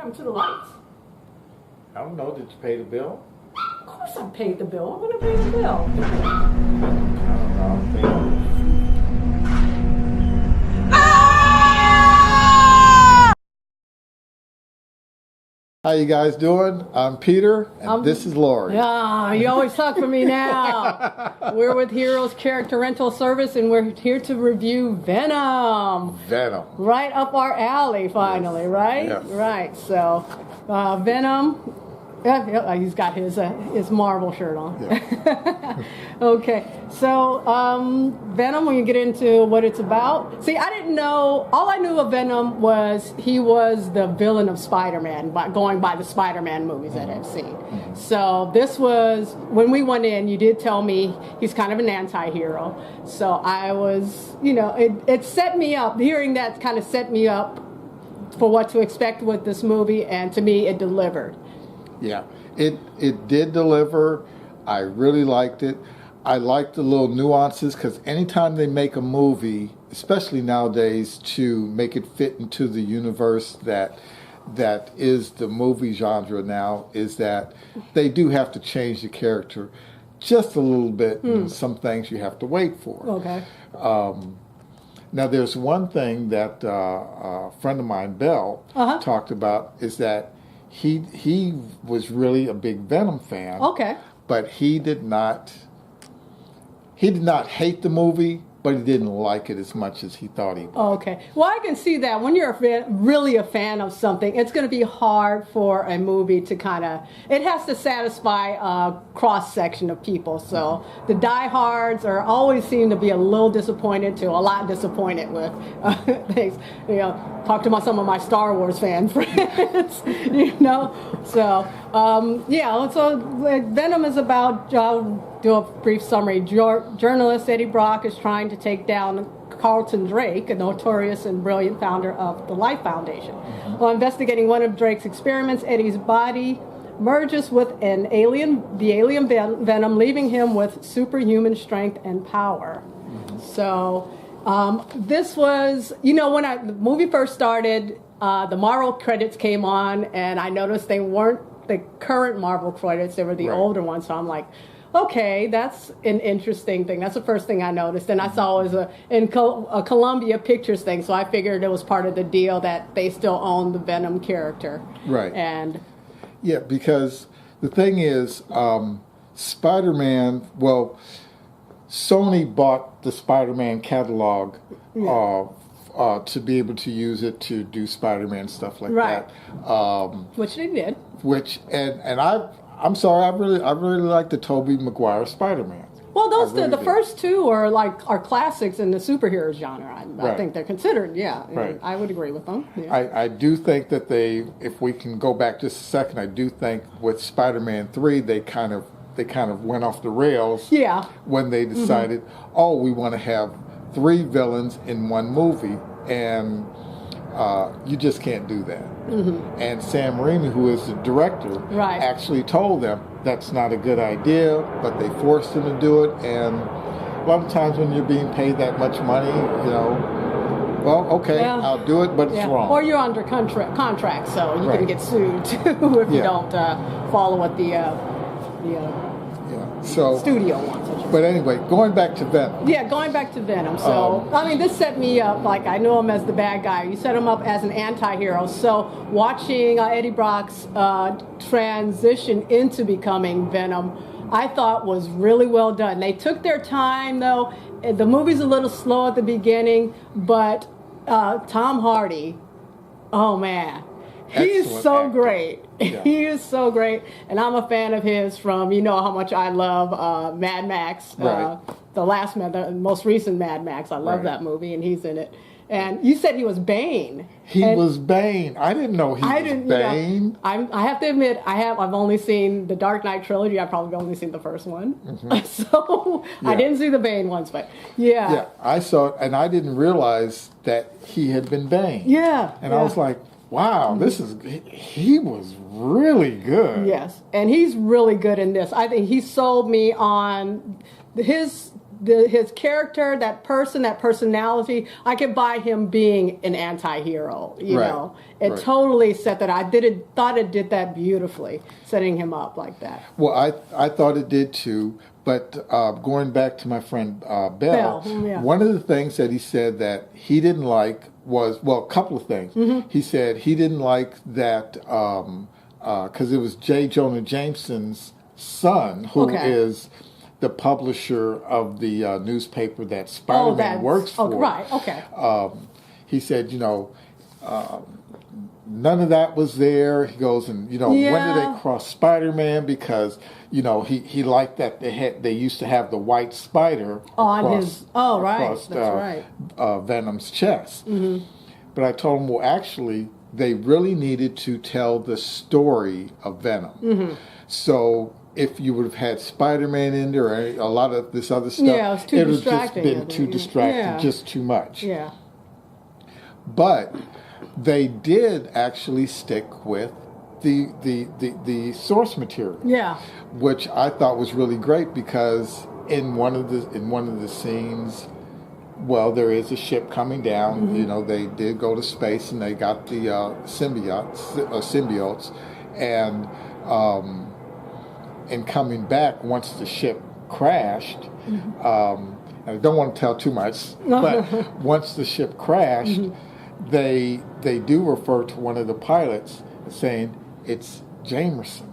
Come to the lights. I don't know. Did you pay the bill? Of course I paid the bill. I'm going to pay the bill. I don't know. How you guys doing? I'm Peter, and this is Laurie. Yeah, you always talk for me now. We're with Heroes Character Rental Service, and we're here to review Venom. Venom. Right up our alley, finally, Yes. right? Yes. Right. So, Venom. Yeah, he's got his Marvel shirt on. Yeah. Okay, so Venom, when you get into what it's about, see, I didn't know, all I knew of Venom was he was the villain of Spider-Man, going by the Spider-Man movies that I've seen. So this was, when we went in, you did tell me he's kind of an anti-hero. So I was, it set me up, hearing that kind of set me up for what to expect with this movie, and to me, it delivered. Yeah, it did deliver. I really liked it. I like the little nuances, because anytime they make a movie, especially nowadays, to make it fit into the universe that is the movie genre now, is that they do have to change the character just a little bit, and some things you have to wait for. Okay. Now, there's one thing that a friend of mine, Bell, talked about, is that he was really a big Venom fan. Okay. But he did not hate the movie, but he didn't like it as much as he thought he would. Okay. Well, I can see that when you're really a fan of something, it's going to be hard for a movie to it has to satisfy a cross-section of people. So the diehards always seem to be a lot disappointed with things. Talk to some of my Star Wars fan friends, So, so Venom is about, do a brief summary. Journalist Eddie Brock is trying to take down Carlton Drake, a notorious and brilliant founder of the Life Foundation. While investigating one of Drake's experiments, Eddie's body merges with the alien Venom, leaving him with superhuman strength and power. So this was, when the movie first started, the Marvel credits came on, and I noticed they weren't the current Marvel credits, they were the older ones. So I'm like, okay, that's an interesting thing. That's the first thing I noticed. And I saw it was a Columbia Pictures thing, so I figured it was part of the deal that they still own the Venom character. Right. And yeah, because the thing is, Spider-Man, Sony bought the Spider-Man catalog to be able to use it to do Spider-Man stuff like that. Which they did. And I'm sorry, I really like the Tobey Maguire Spider-Man. Well, those the first two are classics in the superhero genre. I think they're considered. Yeah, right. I would agree with them. Yeah. I do think that if we can go back just a second, I do think with Spider-Man 3 they kind of went off the rails. Yeah. When they decided, we want to have 3 villains in one movie, and you just can't do that. And Sam Raimi, who is the director, actually told them that's not a good idea, but they forced him to do it. And a lot of times when you're being paid that much money, I'll do it, but it's wrong. Or you're under contract, so you can get sued too if you don't follow what the studio wants. But anyway, going back to Venom. Yeah, going back to Venom. So, this set me up, I know him as the bad guy. You set him up as an anti-hero. So, watching Eddie Brock's transition into becoming Venom, I thought was really well done. They took their time, though. The movie's a little slow at the beginning, but Tom Hardy, oh man. He's so great. Yeah. He is so great. And I'm a fan of his from, how much I love Mad Max. The most recent Mad Max. I love that movie, and he's in it. And you said he was Bane. He was Bane. I didn't know he was Bane. I have to admit, I've only seen the Dark Knight trilogy. I've probably only seen the first one. So I didn't see the Bane ones, but yeah. Yeah, I saw it, and I didn't realize that he had been Bane. Yeah. And I was like, wow, he was really good. Yes, and he's really good in this. I think he sold me on his his character, that person, that personality, I could buy him being an anti-hero, you know. It totally set that. Thought it did that beautifully, setting him up like that. Well, I thought it did too, but going back to my friend Bell, one of the things that he said that he didn't like was, well, a couple of things. He said he didn't like that because it was J. Jonah Jameson's son, who is the publisher of the newspaper that Spider-Man works for. Right, okay. He said, you know, none of that was there. He goes, and, you know, when did they cross Spider-Man? Because, you know, he liked that they used to have the white spider across Venom's chest. But I told him, well, actually, they really needed to tell the story of Venom. So if you would have had Spider-Man in there or a lot of this other stuff, it would have just been too distracting, just too much. But they did actually stick with the source material, which I thought was really great, because in one of the scenes, well, there is a ship coming down. You know, they did go to space and they got the symbiotes, and coming back once the ship crashed. I don't want to tell too much, but once the ship crashed, they do refer to one of the pilots saying it's Jamerson.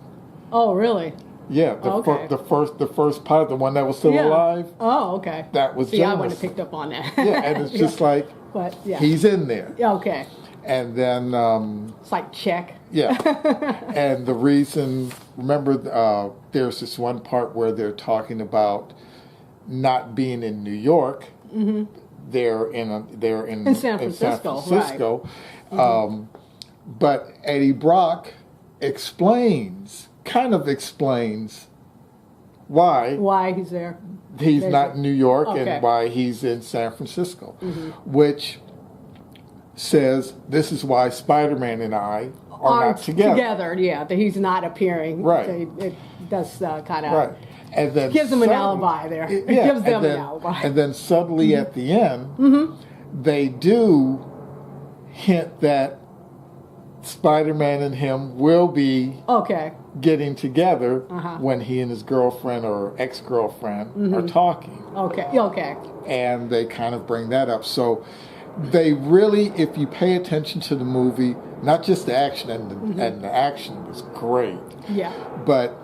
Oh, really? Yeah, the first pilot, the one that was still alive. Oh, okay. That was Jamerson. I Jamerson. wouldn't have picked up on that. And it's just like, but he's in there. Okay. And then it's like check. And the reason, remember, there's this one part where they're talking about not being in New York. They're in San Francisco. But Eddie Brock kind of explains why he's there. He's not in New York and why he's in San Francisco, which says this is why Spider-Man and I are not together. That he's not appearing. Right. So it does kind of. Right. And then gives them an alibi there. It gives them an alibi. And then suddenly at the end, they do hint that Spider-Man and him will be getting together when he and his girlfriend or ex-girlfriend are talking. And they kind of bring that up. So they really, if you pay attention to the movie, not just the action, and the action was great. But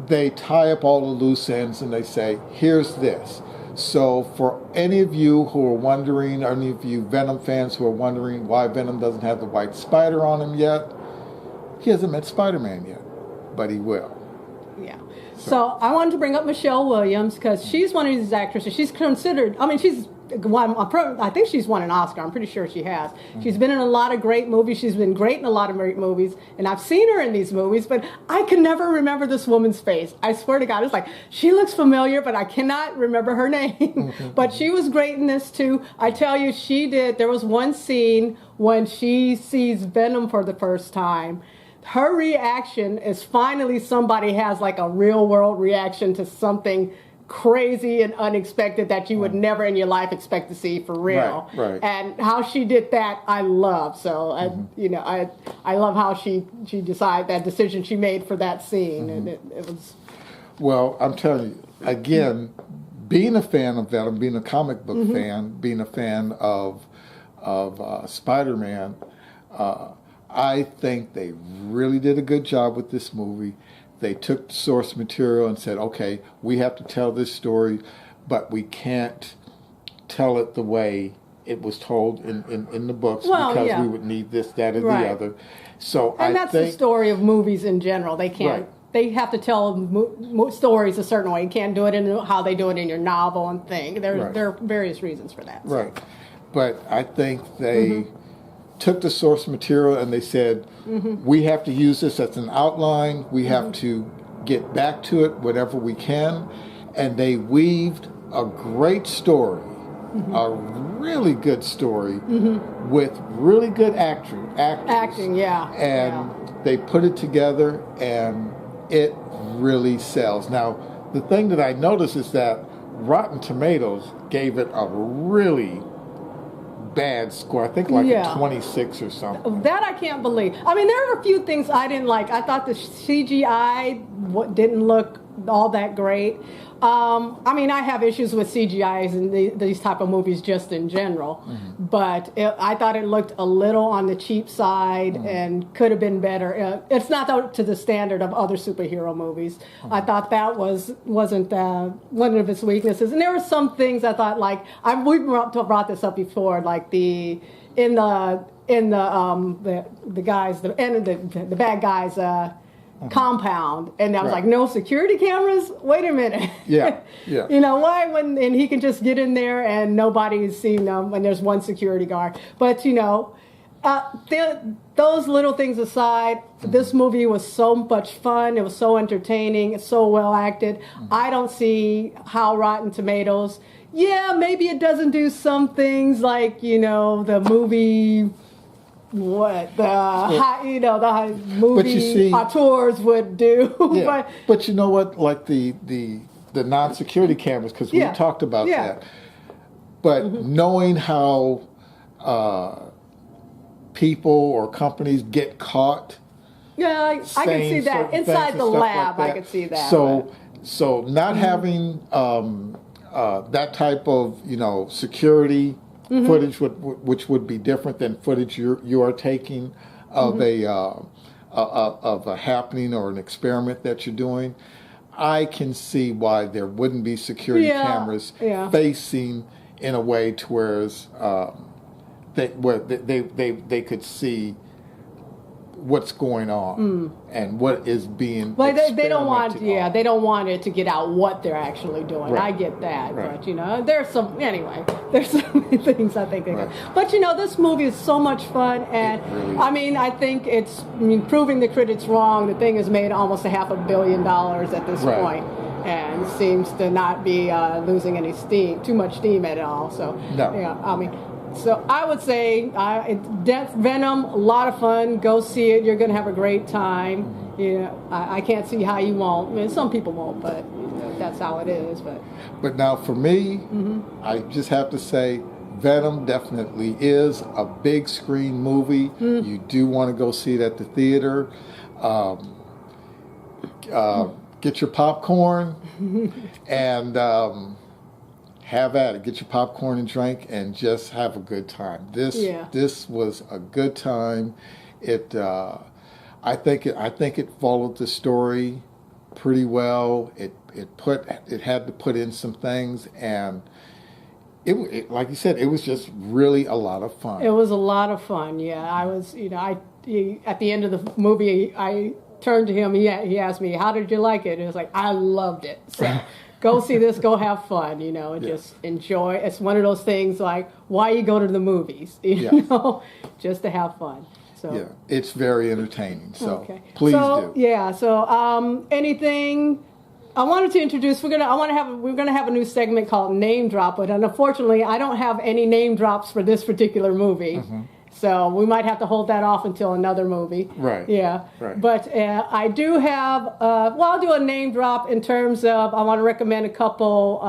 they tie up all the loose ends and they say, here's this. So for any of you who are wondering, or any of you Venom fans who are wondering why Venom doesn't have the white spider on him yet, he hasn't met Spider-Man yet, but he will. So I wanted to bring up Michelle Williams, because she's one of these actresses. She's considered, I think she's won an Oscar. I'm pretty sure she has. She's been in a lot of great movies. She's been great in a lot of great movies. And I've seen her in these movies, but I can never remember this woman's face. I swear to God, it's like, she looks familiar, but I cannot remember her name. But she was great in this too. I tell you, there was one scene when she sees Venom for the first time. Her reaction is finally somebody has like a real world reaction to something crazy and unexpected that you would never in your life expect to see for real. And how she did that, I love. So I love how she decided that decision she made for that scene, and it was. Well, I'm telling you again, being a fan of Venom, being a comic book fan, being a fan of Spider-Man, I think they really did a good job with this movie. They took the source material and said, okay, we have to tell this story, but we can't tell it the way it was told in the books, because we would need this, that, or the other. So that's the story of movies in general. They can't. They have to tell stories a certain way. You can't do it in how they do it in your novel and thing. There are various reasons for that. So. But I think they took the source material and they said, we have to use this as an outline. We have to get back to it whatever we can. And they weaved a great story, a really good story, with really good actors. And they put it together and it really sells. Now, the thing that I noticed is that Rotten Tomatoes gave it a really bad score. I think like a 26 or something. That I can't believe. I mean, there are a few things I didn't like. I thought the CGI didn't look all that great. I mean, I have issues with CGIs in these type of movies just in general, but I thought it looked a little on the cheap side and could have been better. It's not up to the standard of other superhero movies. I thought that wasn't one of its weaknesses, and there were some things I thought we brought this up before, like the bad guys. Compound, and I was like, no security cameras? Wait a minute. Yeah. You know, why and he can just get in there and nobody's seen him when there's one security guard. But, you know, those little things aside, this movie was so much fun. It was so entertaining. It's so well acted. I don't see how Rotten Tomatoes, maybe it doesn't do some things like, you know, the movie... the movie auteurs would do. But you know what, like the non-security cameras, because we talked about that. But knowing how people or companies get caught. I can see that inside the lab. I could see that. So not having that type of security. Footage which would be different than footage you are taking of a happening or an experiment that you're doing. I can see why there wouldn't be security cameras facing in a way to whereas they could see what's going on and what is being they don't want they don't want it to get out what they're actually doing. I get that, but there's some many things I think but this movie is so much fun, and really I mean I think it's proving the critics wrong. The thing has made almost $500 million at this point, and seems to not be losing any too much steam at all. So I mean. So I would say Venom, a lot of fun. Go see it. You're going to have a great time. I can't see how you won't. I mean, some people won't, but that's how it is. But now for me, I just have to say Venom definitely is a big screen movie. You do want to go see it at the theater. Get your popcorn and... have at it. Get your popcorn and drink, and just have a good time. This was a good time. I think it followed the story pretty well. It had to put in some things, and it like you said, it was just really a lot of fun. It was a lot of fun. Yeah, I was. At the end of the movie, I turned to him. He asked me, "How did you like it?" And it was like, "I loved it." So. Go see this, go have fun, and just enjoy. It's one of those things like why you go to the movies, just to have fun. So it's very entertaining. So please do. Yeah. So anything I wanted to introduce? We're gonna have a new segment called Name Drop, but unfortunately, I don't have any name drops for this particular movie. So we might have to hold that off until another movie. Right. Yeah. Right. But I do have, I'll do a name drop in terms of, I want to recommend a couple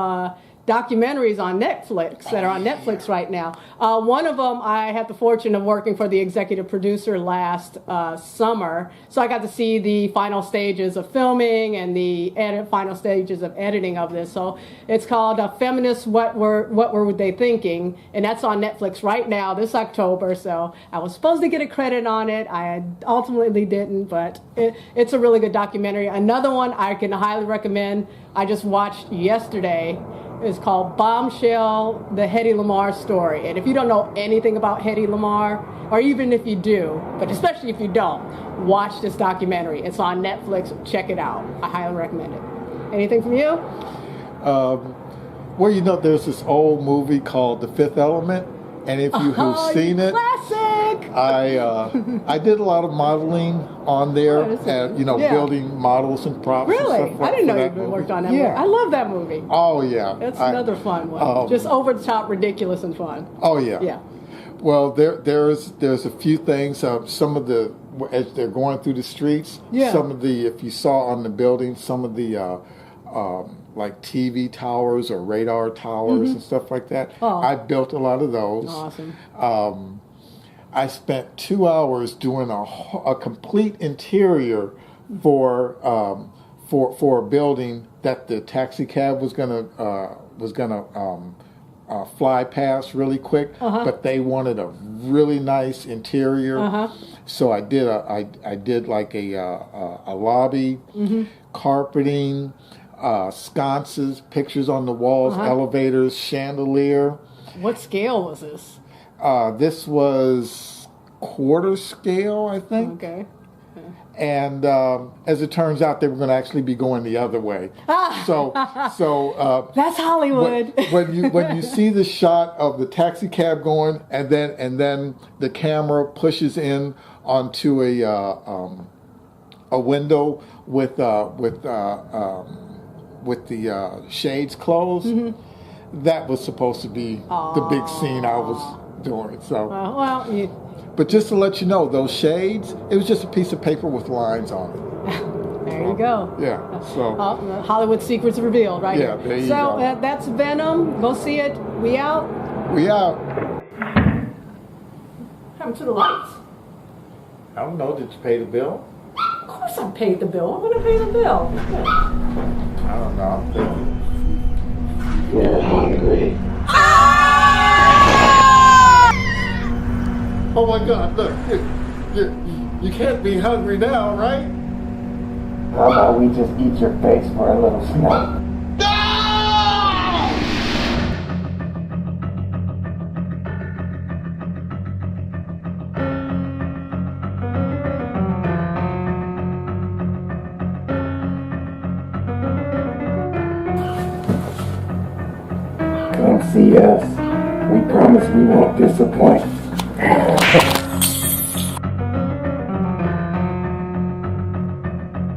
documentaries on Netflix that are on Netflix right now. One of them, I had the fortune of working for the executive producer last summer, so I got to see the final stages of filming and the final stages of editing of this. So it's called Feminists, What Were They Thinking? And that's on Netflix right now this October. So I was supposed to get a credit on it. I ultimately didn't, but it's a really good documentary. Another one I can highly recommend, I just watched yesterday. It's called Bombshell, the Hedy Lamarr story. And if you don't know anything about Hedy Lamarr, or even if you do, but especially if you don't, watch this documentary. It's on Netflix. Check it out. I highly recommend it. Anything from you? Well, there's this old movie called The Fifth Element. And if who've seen it, classic. I did a lot of modeling on there, and building models and props. Really, and stuff I didn't know you worked on that movie. I love that movie. Oh yeah, that's another fun one. Just over the top, ridiculous, and fun. Oh yeah. Yeah. Well, there's a few things. Some of the as they're going through the streets. Yeah. Some of the if you saw on the building, some of the like TV towers or radar towers and stuff like that. Oh. I built a lot of those. Awesome. I spent 2 hours doing a complete interior for a building that the taxi cab was gonna fly past really quick, but they wanted a really nice interior. So I did like a lobby, carpeting, sconces, pictures on the walls, elevators, chandelier. What scale was this? This was quarter scale, I think. Okay. And as it turns out, they were going to actually be going the other way. So that's Hollywood. when you see the shot of the taxi cab going, and then the camera pushes in onto a window with the shades closed, that was supposed to be the big scene I was doing. So. But just to let you know, those shades, it was just a piece of paper with lines on it. There you go. Yeah. So Hollywood secrets revealed, right? Yeah, there you go. So that's Venom. Go see it. We out. We out. What happened to the lights? I don't know. Did you pay the bill? Of course I paid the bill. I'm going to pay the bill. I don't know. You're hungry. Oh my God! Look, you can't be hungry now, right? How about we just eat your face for a little snack? Come see us. We promise we won't disappoint.